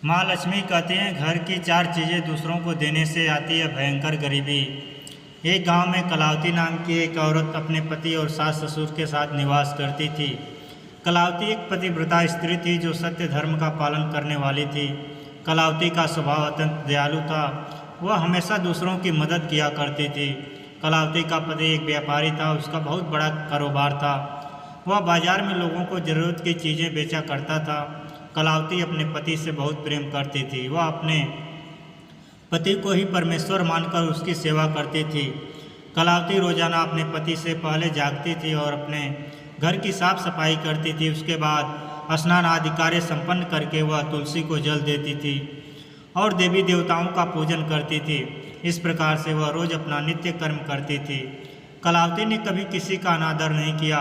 माँ लक्ष्मी कहते हैं घर की चार चीज़ें दूसरों को देने से आती है भयंकर गरीबी। एक गांव में कलावती नाम की एक औरत अपने पति और सास ससुर के साथ निवास करती थी। कलावती एक पतिव्रता स्त्री थी जो सत्य धर्म का पालन करने वाली थी। कलावती का स्वभाव अत्यंत दयालु था। वह हमेशा दूसरों की मदद किया करती थी। कलावती का पति एक व्यापारी था। उसका बहुत बड़ा कारोबार था। वह बाजार में लोगों को ज़रूरत की चीज़ें बेचा करता था। कलावती अपने पति से बहुत प्रेम करती थी। वह अपने पति को ही परमेश्वर मानकर उसकी सेवा करती थी। कलावती रोजाना अपने पति से पहले जागती थी और अपने घर की साफ सफाई करती थी। उसके बाद स्नान आदि कार्य संपन्न करके वह तुलसी को जल देती थी और देवी देवताओं का पूजन करती थी। इस प्रकार से वह रोज अपना नित्य कर्म करती थी। कलावती ने कभी किसी का अनादर नहीं किया।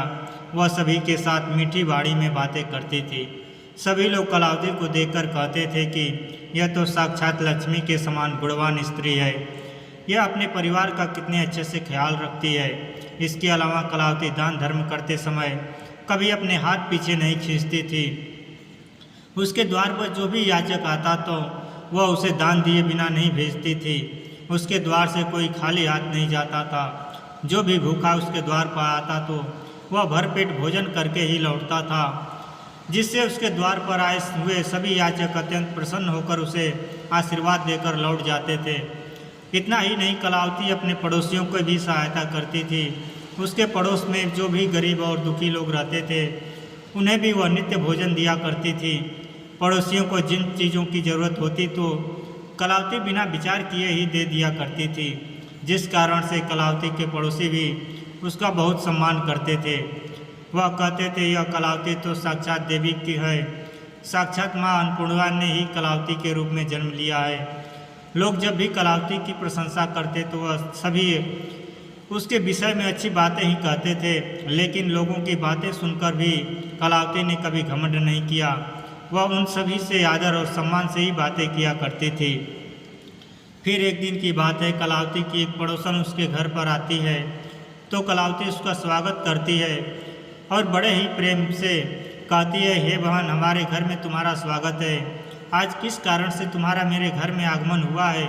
वह सभी के साथ मीठी बाड़ी में बातें करती थी। सभी लोग कलावती को देखकर कहते थे कि यह तो साक्षात लक्ष्मी के समान गुणवान स्त्री है। यह अपने परिवार का कितने अच्छे से ख्याल रखती है। इसके अलावा कलावती दान धर्म करते समय कभी अपने हाथ पीछे नहीं खींचती थी। उसके द्वार पर जो भी याचक आता तो वह उसे दान दिए बिना नहीं भेजती थी। उसके द्वार से कोई खाली हाथ नहीं जाता था। जो भी भूखा उसके द्वार पर आता तो वह भरपेट भोजन करके ही लौटता था, जिससे उसके द्वार पर आए हुए सभी याचक अत्यंत प्रसन्न होकर उसे आशीर्वाद देकर लौट जाते थे। इतना ही नहीं, कलावती अपने पड़ोसियों को भी सहायता करती थी। उसके पड़ोस में जो भी गरीब और दुखी लोग रहते थे उन्हें भी वह नित्य भोजन दिया करती थी। पड़ोसियों को जिन चीज़ों की ज़रूरत होती तो कलावती बिना विचार किए ही दे दिया करती थी, जिस कारण से कलावती के पड़ोसी भी उसका बहुत सम्मान करते थे। वह कहते थे यह कलावती तो साक्षात देवी की है। साक्षात माँ अन्नपूर्णा ने ही कलावती के रूप में जन्म लिया है। लोग जब भी कलावती की प्रशंसा करते तो वह सभी उसके विषय में अच्छी बातें ही कहते थे, लेकिन लोगों की बातें सुनकर भी कलावती ने कभी घमंड नहीं किया। वह उन सभी से आदर और सम्मान से ही बातें किया करती थी। फिर एक दिन की बात है, कलावती की एक पड़ोसन उसके घर पर आती है तो कलावती उसका स्वागत करती है और बड़े ही प्रेम से कहती है, हे बहन, हमारे घर में तुम्हारा स्वागत है। आज किस कारण से तुम्हारा मेरे घर में आगमन हुआ है?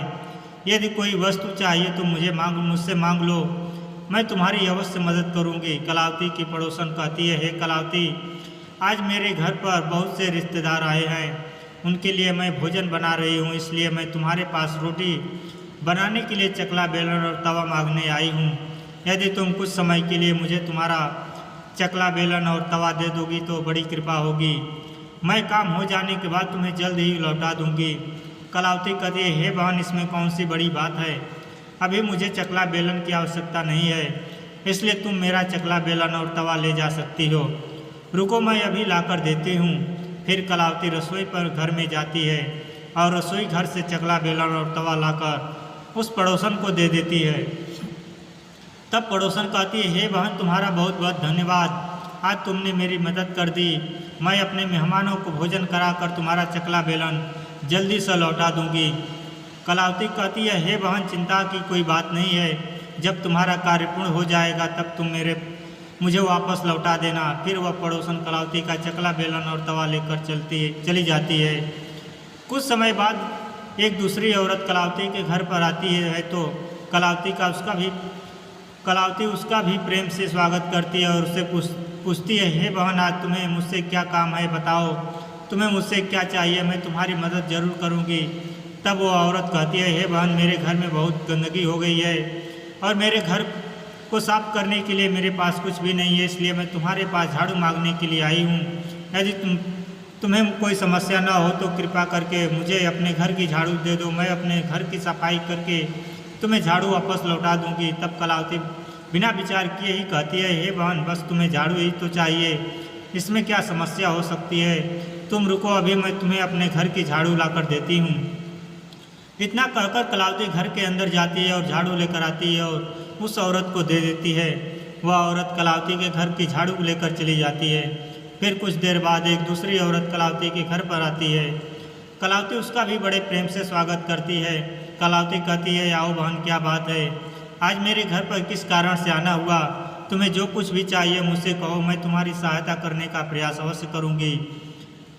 यदि कोई वस्तु चाहिए तो मुझसे मांग लो, मैं तुम्हारी अवश्य मदद करूंगी। कलावती की पड़ोसन कहती है, हे कलावती, आज मेरे घर पर बहुत से रिश्तेदार आए हैं। उनके लिए मैं भोजन बना रही हूँ, इसलिए मैं तुम्हारे पास रोटी बनाने के लिए चकला बेलन और तवा मांगने आई हूँ। यदि तुम कुछ समय के लिए मुझे तुम्हारा चकला बेलन और तवा दे दोगी तो बड़ी कृपा होगी। मैं काम हो जाने के बाद तुम्हें जल्द ही लौटा दूंगी। कलावती कहती है, हे बहन, इसमें कौन सी बड़ी बात है? अभी मुझे चकला बेलन की आवश्यकता नहीं है, इसलिए तुम मेरा चकला बेलन और तवा ले जा सकती हो। रुको, मैं अभी लाकर देती हूँ। फिर कलावती रसोई पर घर में जाती है और रसोई घर से चकला बेलन और तवा लाकर उस पड़ोसन को दे देती है। तब पड़ोसन कहती है, हे बहन, तुम्हारा बहुत बहुत धन्यवाद। आज तुमने मेरी मदद कर दी। मैं अपने मेहमानों को भोजन कराकर तुम्हारा चकला बेलन जल्दी से लौटा दूंगी। कलावती कहती है, हे बहन, चिंता की कोई बात नहीं है। जब तुम्हारा कार्य पूर्ण हो जाएगा तब तुम मुझे वापस लौटा देना। फिर वह पड़ोसन कलावती का चकला बेलन और तवा लेकर चली जाती है। कुछ समय बाद एक दूसरी औरत कलावती के घर पर आती है तो कलावती उसका भी प्रेम से स्वागत करती है और उससे पूछती है, हे बहन, आज तुम्हें मुझसे क्या काम है? बताओ, तुम्हें मुझसे क्या चाहिए? मैं तुम्हारी मदद जरूर करूंगी। तब वो औरत कहती है, हे बहन, मेरे घर में बहुत गंदगी हो गई है और मेरे घर को साफ करने के लिए मेरे पास कुछ भी नहीं है, इसलिए मैं तुम्हारे पास झाड़ू मांगने के लिए आई हूँ। यदि तुम्हें कोई समस्या ना हो तो कृपा करके मुझे अपने घर की झाड़ू दे दो। मैं अपने घर की सफाई करके तुम्हें झाड़ू वापस लौटा दूंगी। तब कलावती बिना विचार किए ही कहती है, हे बहन, बस तुम्हें झाड़ू ही तो चाहिए, इसमें क्या समस्या हो सकती है? तुम रुको, अभी मैं तुम्हें अपने घर की झाड़ू लाकर देती हूँ। इतना कहकर कलावती घर के अंदर जाती है और झाड़ू लेकर आती है और उस औरत को दे देती है। वह औरत कलावती के घर की झाड़ू लेकर चली जाती है। फिर कुछ देर बाद एक दूसरी औरत कलावती के घर पर आती है। कलावती उसका भी बड़े प्रेम से स्वागत करती है। कलावती कहती है, आओ बहन, क्या बात है? आज मेरे घर पर किस कारण से आना हुआ? तुम्हें जो कुछ भी चाहिए मुझसे कहो, मैं तुम्हारी सहायता करने का प्रयास अवश्य करूंगी।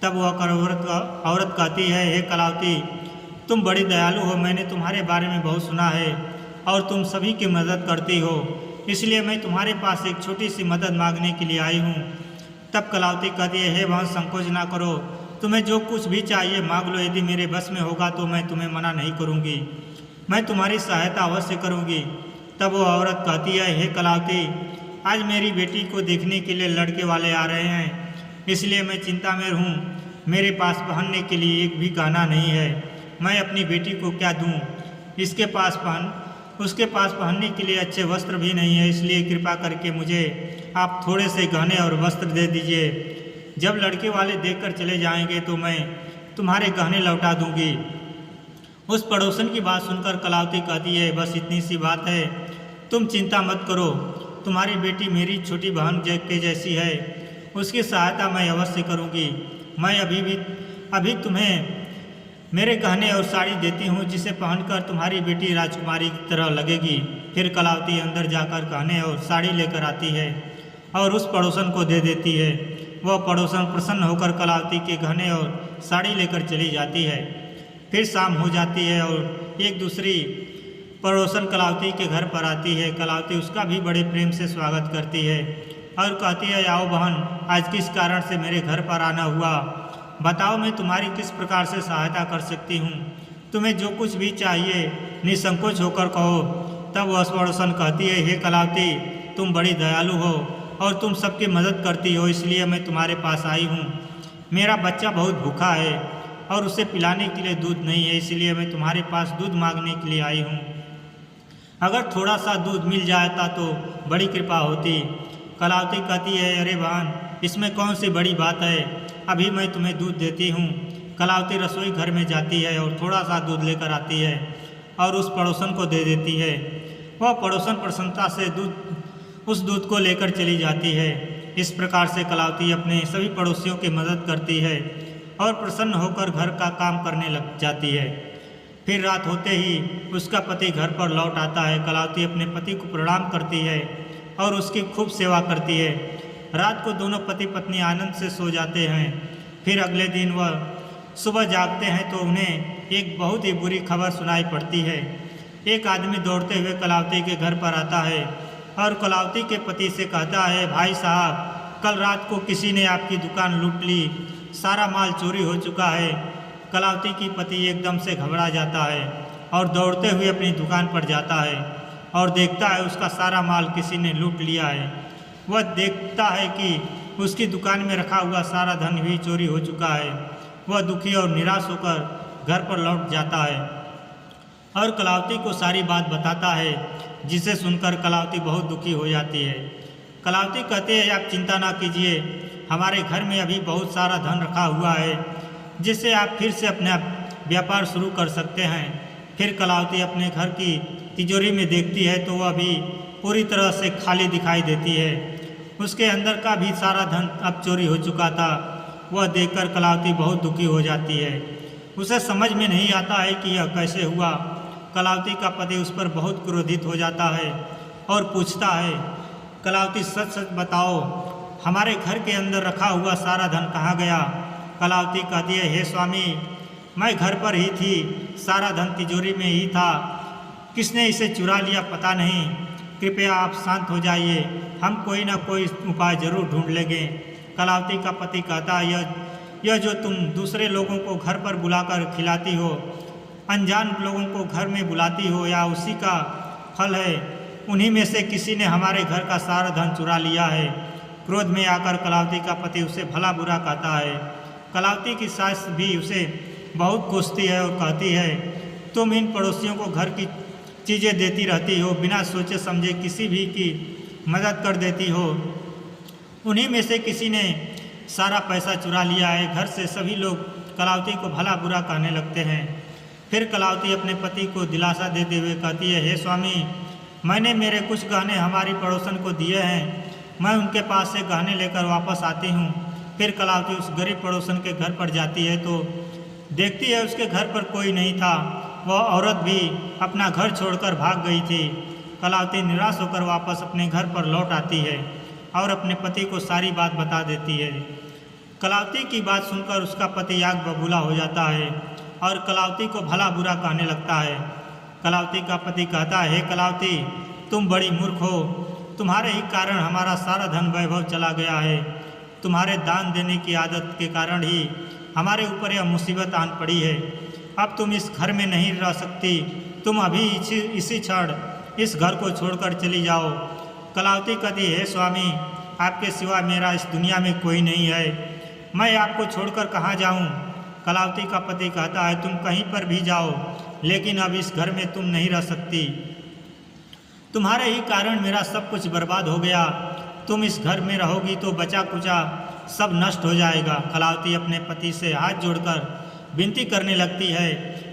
तब वह औरत कहती है, हे कलावती, तुम बड़ी दयालु हो, मैंने तुम्हारे बारे में बहुत सुना है और तुम सभी की मदद करती हो, इसलिए मैं तुम्हारे पास एक छोटी सी मदद मांगने के लिए आई हूँ। तब कलावती कहती है, हे वह संकोच ना करो, तुम्हें जो कुछ भी चाहिए मांग लो, यदि मेरे बस में होगा तो मैं तुम्हें मना नहीं करूँगी, मैं तुम्हारी सहायता अवश्य करूँगी। तब वो औरत कहती है, हे कलावती, आज मेरी बेटी को देखने के लिए लड़के वाले आ रहे हैं, इसलिए मैं चिंता में हूँ। मेरे पास पहनने के लिए एक भी गहना नहीं है, मैं अपनी बेटी को क्या दूँ? उसके पास पहनने के लिए अच्छे वस्त्र भी नहीं है, इसलिए कृपा करके मुझे आप थोड़े से गहने और वस्त्र दे दीजिए। जब लड़के वाले देखकर चले जाएंगे तो मैं तुम्हारे गहने लौटा दूंगी। उस पड़ोसन की बात सुनकर कलावती कहती है, बस इतनी सी बात है, तुम चिंता मत करो, तुम्हारी बेटी मेरी छोटी बहन के जैसी है, उसकी सहायता मैं अवश्य करूंगी। मैं अभी तुम्हें मेरे गहने और साड़ी देती हूँ, जिसे पहनकर तुम्हारी बेटी राजकुमारी की तरह लगेगी। फिर कलावती अंदर जाकर गहने और साड़ी लेकर आती है और उस पड़ोसन को दे देती है। वह पड़ोसन प्रसन्न होकर कलावती के गहने और साड़ी लेकर चली जाती है। फिर शाम हो जाती है और एक दूसरी पड़ोसन कलावती के घर पर आती है। कलावती उसका भी बड़े प्रेम से स्वागत करती है और कहती है, आओ बहन, आज किस कारण से मेरे घर पर आना हुआ? बताओ, मैं तुम्हारी किस प्रकार से सहायता कर सकती हूँ? तुम्हें जो कुछ भी चाहिए निसंकोच होकर कहो। तब वह पड़ोसन कहती है, हे कलावती, तुम बड़ी दयालु हो और तुम सबकी मदद करती हो, इसलिए मैं तुम्हारे पास आई हूँ। मेरा बच्चा बहुत भूखा है और उसे पिलाने के लिए दूध नहीं है, इसलिए मैं तुम्हारे पास दूध मांगने के लिए आई हूँ। अगर थोड़ा सा दूध मिल जाता तो बड़ी कृपा होती। कलावती कहती है, अरे बहन, इसमें कौन सी बड़ी बात है, अभी मैं तुम्हें दूध देती हूँ। कलावती रसोई घर में जाती है और थोड़ा सा दूध लेकर आती है और उस पड़ोसन को दे देती है। वह पड़ोसन प्रसन्नता से उस दूध को लेकर चली जाती है। इस प्रकार से कलावती अपने सभी पड़ोसियों की मदद करती है और प्रसन्न होकर घर का काम करने लग जाती है। फिर रात होते ही उसका पति घर पर लौट आता है। कलावती अपने पति को प्रणाम करती है और उसकी खूब सेवा करती है। रात को दोनों पति पत्नी आनंद से सो जाते हैं। फिर अगले दिन वह सुबह जागते हैं तो उन्हें एक बहुत ही बुरी खबर सुनाई पड़ती है। एक आदमी दौड़ते हुए कलावती के घर पर आता है और कलावती के पति से कहता है, भाई साहब, कल रात को किसी ने आपकी दुकान लूट ली, सारा माल चोरी हो चुका है। कलावती की पति एकदम से घबरा जाता है और दौड़ते हुए अपनी दुकान पर जाता है और देखता है उसका सारा माल किसी ने लूट लिया है। वह देखता है कि उसकी दुकान में रखा हुआ सारा धन भी चोरी हो चुका है। वह दुखी और निराश होकर घर पर लौट जाता है और कलावती को सारी बात बताता है, जिसे सुनकर कलावती बहुत दुखी हो जाती है। कलावती कहते हैं, आप चिंता ना कीजिए, हमारे घर में अभी बहुत सारा धन रखा हुआ है, जिससे आप फिर से अपना व्यापार शुरू कर सकते हैं। फिर कलावती अपने घर की तिजोरी में देखती है तो वह भी पूरी तरह से खाली दिखाई देती है। उसके अंदर का भी सारा धन अब चोरी हो चुका था। वह देखकर कलावती बहुत दुखी हो जाती है। उसे समझ में नहीं आता है कि यह कैसे हुआ। कलावती का पति उस पर बहुत क्रोधित हो जाता है और पूछता है, कलावती, सच सच बताओ, हमारे घर के अंदर रखा हुआ सारा धन कहाँ गया? कलावती कहती है, हे स्वामी, मैं घर पर ही थी, सारा धन तिजोरी में ही था, किसने इसे चुरा लिया पता नहीं। कृपया आप शांत हो जाइए, हम कोई ना कोई उपाय जरूर ढूंढ लेंगे। कलावती का पति कहता है, यह जो तुम दूसरे लोगों को घर पर बुलाकर खिलाती हो, अनजान लोगों को घर में बुलाती हो, या उसी का फल है। उन्हीं में से किसी ने हमारे घर का सारा धन चुरा लिया है। क्रोध में आकर कलावती का पति उसे भला बुरा कहता है। कलावती की सास भी उसे बहुत कोसती है और कहती है, तुम इन पड़ोसियों को घर की चीज़ें देती रहती हो, बिना सोचे समझे किसी भी की मदद कर देती हो। उन्हीं में से किसी ने सारा पैसा चुरा लिया है। घर से सभी लोग कलावती को भला बुरा कहने लगते हैं। फिर कलावती अपने पति को दिलासा देते हुए कहती है, हे स्वामी, मैंने मेरे कुछ गहने हमारी पड़ोसन को दिए हैं, मैं उनके पास से गहने लेकर वापस आती हूँ। फिर कलावती उस गरीब पड़ोसन के घर पर जाती है तो देखती है उसके घर पर कोई नहीं था। वह औरत भी अपना घर छोड़कर भाग गई थी। कलावती निराश होकर वापस अपने घर पर लौट आती है और अपने पति को सारी बात बता देती है। कलावती की बात सुनकर उसका पति आग बबूला हो जाता है और कलावती को भला बुरा कहने लगता है। कलावती का पति कहता है, हे कलावती, तुम बड़ी मूर्ख हो, तुम्हारे ही कारण हमारा सारा धन वैभव चला गया है। तुम्हारे दान देने की आदत के कारण ही हमारे ऊपर यह मुसीबत आन पड़ी है। अब तुम इस घर में नहीं रह सकती, तुम अभी इसी क्षण इस घर को छोड़कर चली जाओ। कलावती कहती है, हे स्वामी, आपके सिवा मेरा इस दुनिया में कोई नहीं है, मैं आपको छोड़कर कहाँ जाऊँ। कलावती का पति कहता है, तुम कहीं पर भी जाओ, लेकिन अब इस घर में तुम नहीं रह सकती। तुम्हारे ही कारण मेरा सब कुछ बर्बाद हो गया। तुम इस घर में रहोगी तो बचा कुचा सब नष्ट हो जाएगा। कलावती अपने पति से हाथ जोड़कर विनती करने लगती है,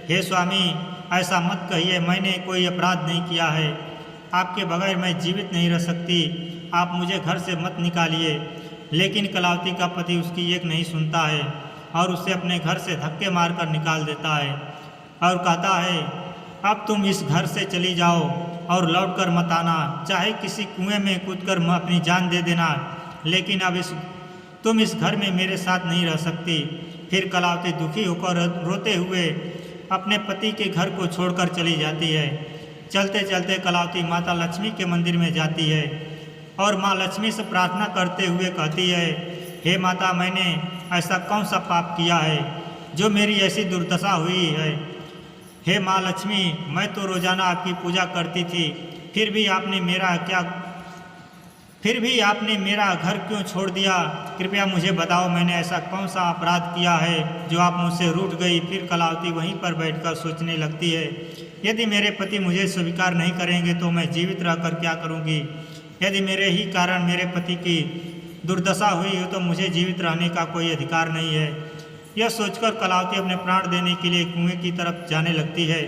हे स्वामी, ऐसा मत कहिए, मैंने कोई अपराध नहीं किया है। आपके बगैर मैं जीवित नहीं रह सकती, आप मुझे घर से मत निकालिए। लेकिन कलावती का पति उसकी एक नहीं सुनता है और उसे अपने घर से धक्के मारकर निकाल देता है और कहता है, अब तुम इस घर से चली जाओ और लौटकर मत आना, चाहे किसी कुएं में कूदकर अपनी जान दे देना, लेकिन अब तुम इस घर में मेरे साथ नहीं रह सकती। फिर कलावती दुखी होकर रोते हुए अपने पति के घर को छोड़कर चली जाती है। चलते चलते कलावती माता लक्ष्मी के मंदिर में जाती है और माँ लक्ष्मी से प्रार्थना करते हुए कहती है, हे माता, मैंने ऐसा कौन सा पाप किया है जो मेरी ऐसी दुर्दशा हुई है। हे माँ लक्ष्मी, मैं तो रोजाना आपकी पूजा करती थी, फिर भी आपने मेरा घर क्यों छोड़ दिया। कृपया मुझे बताओ, मैंने ऐसा कौन सा अपराध किया है जो आप मुझसे रूठ गई। फिर कलावती वहीं पर बैठकर सोचने लगती है, यदि मेरे पति मुझे स्वीकार नहीं करेंगे तो मैं जीवित रहकर क्या करूँगी। यदि मेरे ही कारण मेरे पति की दुर्दशा हुई हो तो मुझे जीवित रहने का कोई अधिकार नहीं है। यह सोचकर कलावती अपने प्राण देने के लिए कुएं की तरफ जाने लगती है।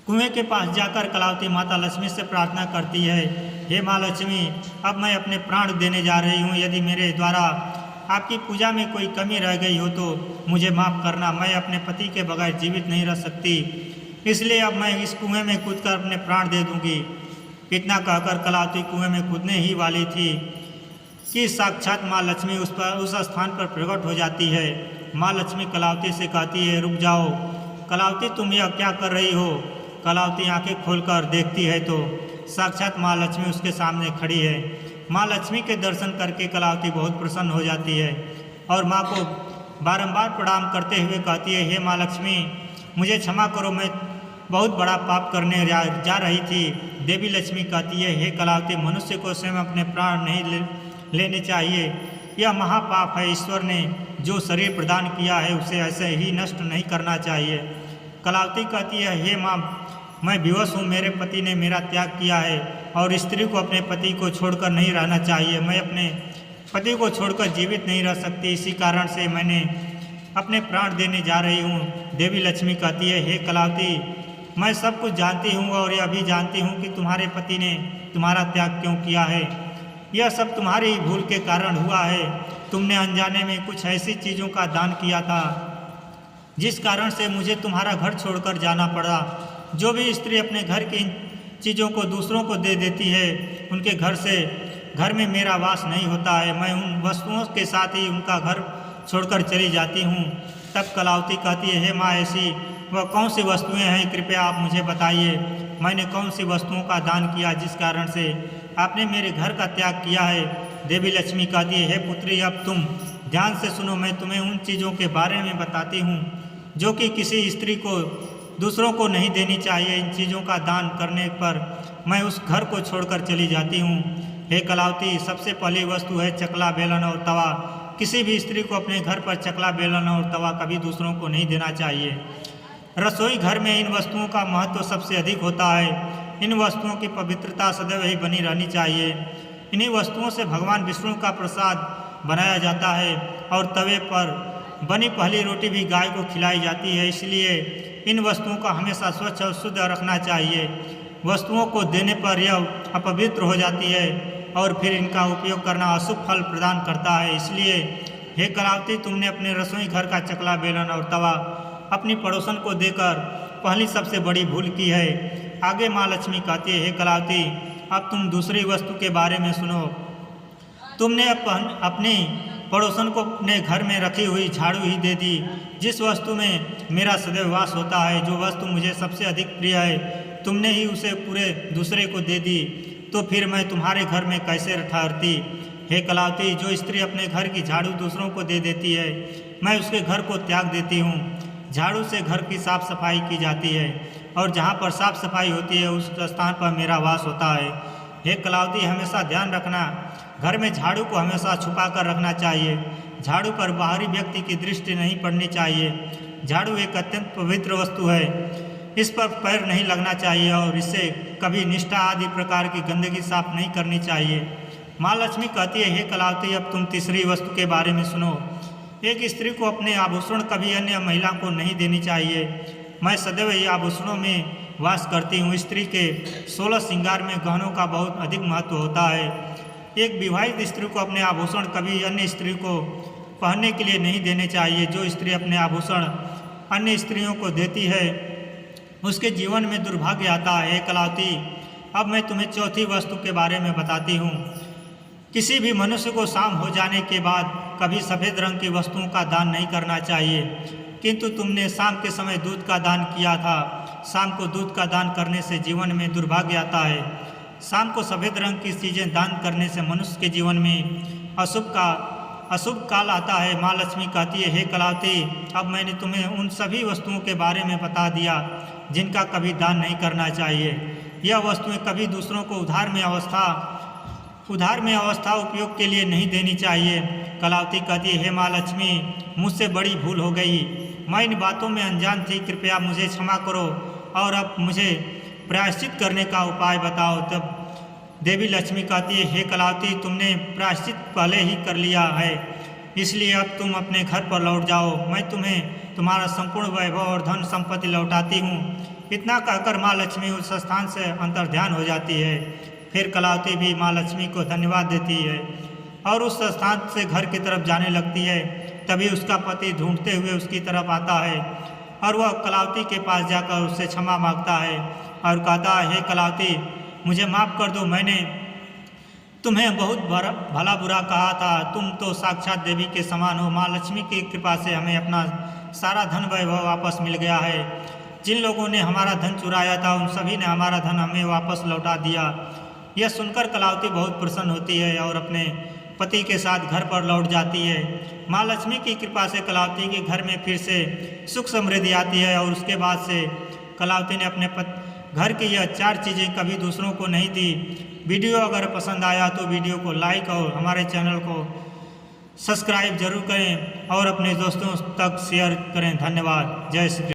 कुएं के पास जाकर कलावती माता लक्ष्मी से प्रार्थना करती है, हे माँ लक्ष्मी, अब मैं अपने प्राण देने जा रही हूँ। यदि मेरे द्वारा आपकी पूजा में कोई कमी रह गई हो तो मुझे माफ़ करना। मैं अपने पति के बगैर जीवित नहीं रह सकती, इसलिए अब मैं इस कुएं में कूदकर अपने प्राण दे दूँगी। इतना कहकर कलावती कुएं में कूदने ही वाली थी कि साक्षात माँ लक्ष्मी उस स्थान पर प्रकट हो जाती है। माँ लक्ष्मी कलावती से कहती है, रुक जाओ कलावती, तुम यह क्या कर रही हो। कलावती आंखें खोलकर देखती है तो साक्षात माँ लक्ष्मी उसके सामने खड़ी है। माँ लक्ष्मी के दर्शन करके कलावती बहुत प्रसन्न हो जाती है और माँ को बारंबार प्रणाम करते हुए कहती है, हे माँ लक्ष्मी, मुझे क्षमा करो, मैं बहुत बड़ा पाप करने जा रही थी। देवी लक्ष्मी कहती है, हे कलावती, मनुष्य को स्वयं अपने प्राण नहीं लेने चाहिए, यह महापाप है। ईश्वर ने जो शरीर प्रदान किया है उसे ऐसे ही नष्ट नहीं करना चाहिए। कलावती कहती है, हे माँ, मैं विवश हूँ, मेरे पति ने मेरा त्याग किया है और स्त्री को अपने पति को छोड़कर नहीं रहना चाहिए। मैं अपने पति को छोड़कर जीवित नहीं रह सकती, इसी कारण से मैंने अपने प्राण देने जा रही हूँ। देवी लक्ष्मी कहती है, हे कलावती, मैं सब कुछ जानती हूँ और यह भी जानती हूँ कि तुम्हारे पति ने तुम्हारा त्याग क्यों किया है। यह सब तुम्हारी भूल के कारण हुआ है। तुमने अनजाने में कुछ ऐसी चीज़ों का दान किया था जिस कारण से मुझे तुम्हारा घर छोड़कर जाना पड़ा। जो भी स्त्री अपने घर की चीज़ों को दूसरों को दे देती है, उनके घर में मेरा वास नहीं होता है। मैं उन वस्तुओं के साथ ही उनका घर छोड़कर चली जाती हूँ। तब कलावती कहती है, हे माँ, ऐसी वह कौन सी वस्तुएं हैं, कृपया आप मुझे बताइए। मैंने कौन सी वस्तुओं का दान किया जिस कारण से आपने मेरे घर का त्याग किया है। देवी लक्ष्मी कहती है, हे पुत्री, अब तुम ध्यान से सुनो, मैं तुम्हें उन चीज़ों के बारे में बताती हूँ जो कि किसी स्त्री को दूसरों को नहीं देनी चाहिए। इन चीज़ों का दान करने पर मैं उस घर को छोड़कर चली जाती हूँ। हे कलावती, सबसे पहली वस्तु है चकला, बेलन और तवा। किसी भी स्त्री को अपने घर पर चकला, बेलन और तवा कभी दूसरों को नहीं देना चाहिए। रसोई घर में इन वस्तुओं का महत्व सबसे अधिक होता है। इन वस्तुओं की पवित्रता सदैव ही बनी रहनी चाहिए। इन्हीं वस्तुओं से भगवान विष्णु का प्रसाद बनाया जाता है और तवे पर बनी पहली रोटी भी गाय को खिलाई जाती है। इसलिए इन वस्तुओं का हमेशा स्वच्छ और शुद्ध रखना चाहिए। वस्तुओं को देने पर यह अपवित्र हो जाती है और फिर इनका उपयोग करना अशुभ फल प्रदान करता है। इसलिए हे कलावती, तुमने अपने रसोई घर का चकला, बेलन और तवा अपनी पड़ोसन को देकर पहली सबसे बड़ी भूल की है। आगे माँ लक्ष्मी कहती है, हे कलावती, अब तुम दूसरी वस्तु के बारे में सुनो। तुमने अपनी पड़ोसन को अपने घर में रखी हुई झाड़ू ही दे दी। जिस वस्तु में मेरा सदैव वास होता है, जो वस्तु मुझे सबसे अधिक प्रिय है, तुमने ही उसे पूरे दूसरे को दे दी, तो फिर मैं तुम्हारे घर में कैसे ठहरती। हे कलावती, जो स्त्री अपने घर की झाड़ू दूसरों को दे देती है, मैं उसके घर को त्याग देती हूँ। झाड़ू से घर की साफ सफाई की जाती है, और जहाँ पर साफ सफाई होती है उस स्थान पर मेरा वास होता है। हे कलावती, हमेशा ध्यान रखना, घर में झाड़ू को हमेशा छुपा कर रखना चाहिए। झाड़ू पर बाहरी व्यक्ति की दृष्टि नहीं पड़नी चाहिए। झाड़ू एक अत्यंत पवित्र वस्तु है, इस पर पैर नहीं लगना चाहिए और इससे कभी निष्ठा आदि प्रकार की गंदगी साफ नहीं करनी चाहिए। माँ लक्ष्मी कहती है, हे कलावती, अब तुम तीसरी वस्तु के बारे में सुनो। एक स्त्री को अपने आभूषण कभी अन्य महिला को नहीं देनी चाहिए। मैं सदैव ये आभूषणों में वास करती हूँ। स्त्री के 16 श्रृंगार में गहनों का बहुत अधिक महत्व होता है। एक विवाहित स्त्री को अपने आभूषण कभी अन्य स्त्री को पहनने के लिए नहीं देने चाहिए। जो स्त्री अपने आभूषण अन्य स्त्रियों को देती है, उसके जीवन में दुर्भाग्य आता है। कलावती, अब मैं तुम्हें चौथी वस्तु के बारे में बताती हूँ। किसी भी मनुष्य को शाम हो जाने के बाद कभी सफ़ेद रंग की वस्तुओं का दान नहीं करना चाहिए, किंतु तुमने शाम के समय दूध का दान किया था। शाम को दूध का दान करने से जीवन में दुर्भाग्य आता है। शाम को सफ़ेद रंग की चीज़ें दान करने से मनुष्य के जीवन में अशुभ काल आता है। माँ लक्ष्मी कहती है, हे कलावती, अब मैंने तुम्हें उन सभी वस्तुओं के बारे में बता दिया जिनका कभी दान नहीं करना चाहिए। यह वस्तुएं कभी दूसरों को उधार में अवस्था उपयोग के लिए नहीं देनी चाहिए। कलावती कहती है, हे माँ लक्ष्मी, मुझसे बड़ी भूल हो गई, मैं इन बातों में अनजान थी, कृपया मुझे क्षमा करो और अब मुझे प्रायश्चित करने का उपाय बताओ। तब देवी लक्ष्मी कहती है, हे कलावती, तुमने प्रायश्चित पहले ही कर लिया है, इसलिए अब तुम अपने घर पर लौट जाओ। मैं तुम्हें तुम्हारा संपूर्ण वैभव और धन संपत्ति लौटाती हूँ। इतना कहकर माँ लक्ष्मी उस स्थान से अंतर्ध्यान हो जाती है। फिर कलावती भी माँ लक्ष्मी को धन्यवाद देती है और उस स्थान से घर की तरफ जाने लगती है। तभी उसका पति ढूंढते हुए उसकी तरफ आता है और वह कलावती के पास जाकर उससे क्षमा मांगता है और कहता है, हे कलावती, मुझे माफ़ कर दो, मैंने तुम्हें बहुत भला बुरा कहा था। तुम तो साक्षात देवी के समान हो। माँ लक्ष्मी की कृपा से हमें अपना सारा धन वैभव वापस मिल गया है। जिन लोगों ने हमारा धन चुराया था, उन सभी ने हमारा धन हमें वापस लौटा दिया। यह सुनकर कलावती बहुत प्रसन्न होती है और अपने पति के साथ घर पर लौट जाती है। माँ लक्ष्मी की कृपा से कलावती के घर में फिर से सुख समृद्धि आती है और उसके बाद से कलावती ने अपने घर की यह 4 चीज़ें कभी दूसरों को नहीं दी। वीडियो अगर पसंद आया तो वीडियो को लाइक और हमारे चैनल को सब्सक्राइब जरूर करें और अपने दोस्तों तक शेयर करें। धन्यवाद। जय श्री कृष्ण।